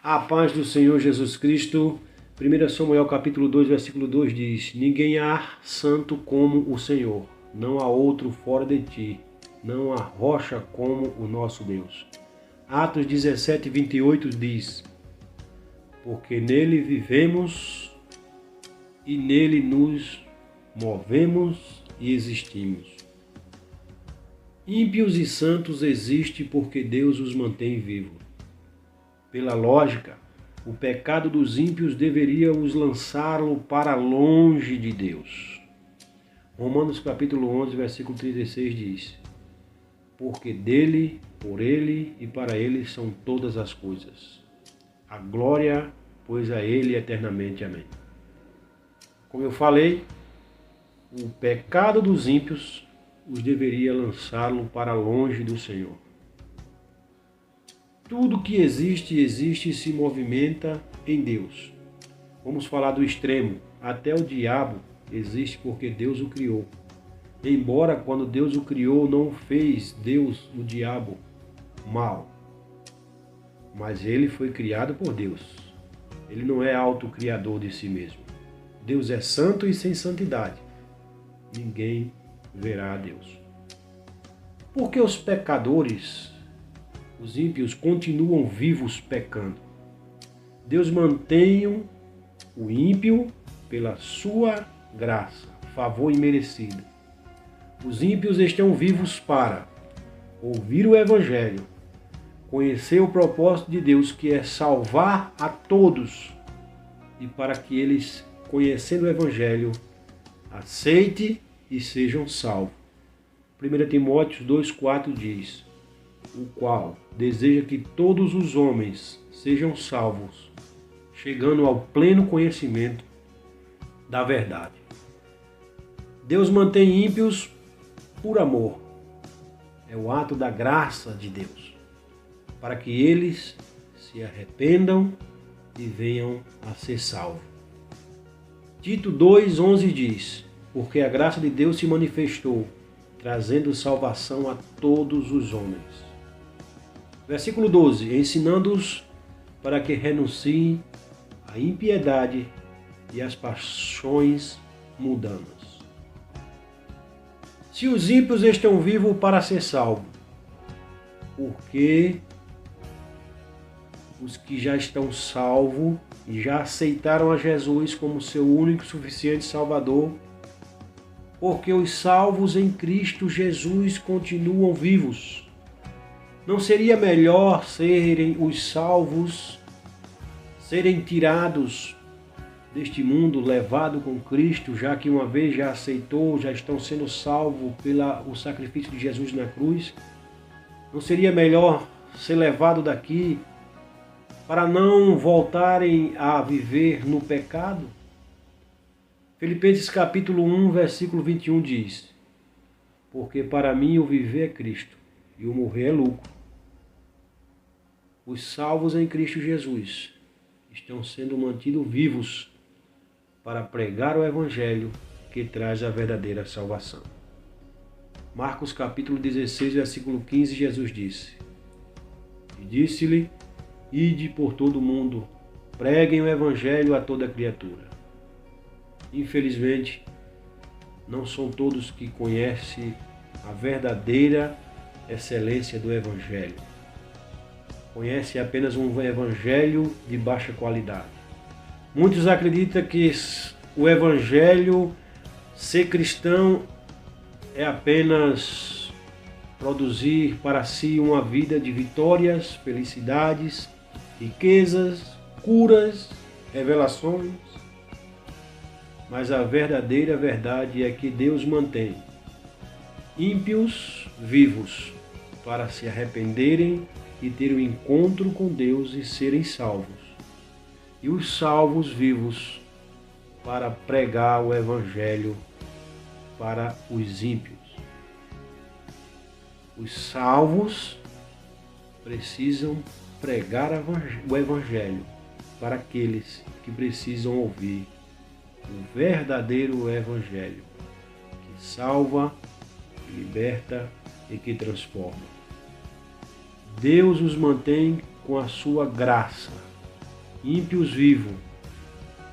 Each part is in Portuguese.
A paz do Senhor Jesus Cristo. 1 Samuel capítulo 2, versículo 2 diz: Ninguém há santo como o Senhor, não há outro fora de ti, não há rocha como o nosso Deus. Atos 17, 28 diz: Porque nele vivemos e nele nos movemos e existimos. Ímpios e santos existem porque Deus os mantém vivos. Pela lógica, o pecado dos ímpios deveria os lançá-lo para longe de Deus. Romanos capítulo 11, versículo 36 diz: Porque dele, por ele e para ele são todas as coisas. A glória, pois a ele eternamente. Amém. Como eu falei, o pecado dos ímpios os deveria lançá-lo para longe do Senhor. Tudo que existe e se movimenta em Deus. Vamos falar do extremo. Até o diabo existe porque Deus o criou. Embora quando Deus o criou não fez Deus o diabo mal. Mas ele foi criado por Deus. Ele não é autocriador de si mesmo. Deus é santo e sem santidade ninguém verá a Deus. Porque os pecadores, os ímpios, continuam vivos pecando. Deus mantém o ímpio pela sua graça, favor imerecido. Os ímpios estão vivos para ouvir o Evangelho, conhecer o propósito de Deus, que é salvar a todos, e para que eles, conhecendo o Evangelho, aceitem e sejam salvos. 1 Timóteo 2,4 diz: O qual deseja que todos os homens sejam salvos, chegando ao pleno conhecimento da verdade. Deus mantém ímpios por amor. É o ato da graça de Deus, para que eles se arrependam e venham a ser salvos. Tito 2,11 diz: Porque a graça de Deus se manifestou, trazendo salvação a todos os homens. Versículo 12, ensinando-os para que renunciem à impiedade e às paixões mundanas. Se os ímpios estão vivos para ser salvos, por que os que já estão salvos e já aceitaram a Jesus como seu único e suficiente Salvador, porque os salvos em Cristo Jesus continuam vivos? Não seria melhor serem os salvos, serem tirados deste mundo, levados com Cristo, já que uma vez já aceitou, já estão sendo salvos pelo sacrifício de Jesus na cruz? Não seria melhor ser levado daqui para não voltarem a viver no pecado? Filipenses capítulo 1, versículo 21 diz: Porque para mim o viver é Cristo e o morrer é lucro. Os salvos em Cristo Jesus estão sendo mantidos vivos para pregar o Evangelho que traz a verdadeira salvação. Marcos capítulo 16, versículo 15, Jesus disse: E disse-lhe: Ide por todo o mundo, preguem o Evangelho a toda criatura. Infelizmente, não são todos que conhecem a verdadeira excelência do Evangelho. Conhecem apenas um Evangelho de baixa qualidade. Muitos acreditam que o Evangelho, ser cristão, é apenas produzir para si uma vida de vitórias, felicidades, riquezas, curas, revelações. Mas a verdadeira verdade é que Deus mantém ímpios vivos para se arrependerem e ter um encontro com Deus e serem salvos. E os salvos vivos para pregar o Evangelho para os ímpios. Os salvos precisam pregar o Evangelho para aqueles que precisam ouvir o verdadeiro Evangelho, que salva, que liberta e que transforma. Deus os mantém com a sua graça, ímpios vivos,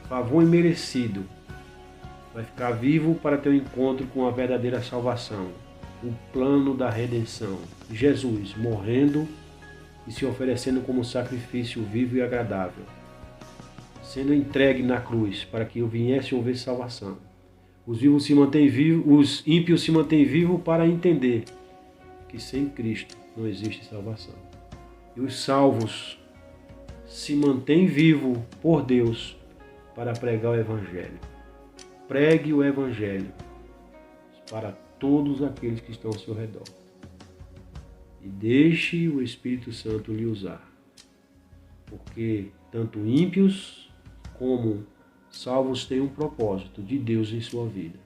favor imerecido, vai ficar vivo para ter um encontro com a verdadeira salvação, o plano da redenção. Jesus morrendo e se oferecendo como sacrifício vivo e agradável, sendo entregue na cruz para que eu viesse houver salvação. Os ímpios se mantêm vivos para entender que sem Cristo não existe salvação. E os salvos se mantêm vivos por Deus para pregar o Evangelho. Pregue o Evangelho para todos aqueles que estão ao seu redor. E deixe o Espírito Santo lhe usar. Porque tanto ímpios como salvos têm um propósito de Deus em sua vida.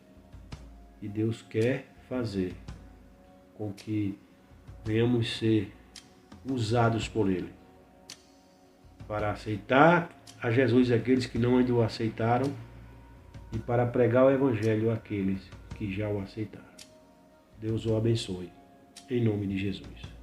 E Deus quer fazer com que venhamos ser usados por Ele para aceitar a Jesus aqueles que não ainda o aceitaram e para pregar o Evangelho àqueles que já o aceitaram. Deus o abençoe, em nome de Jesus.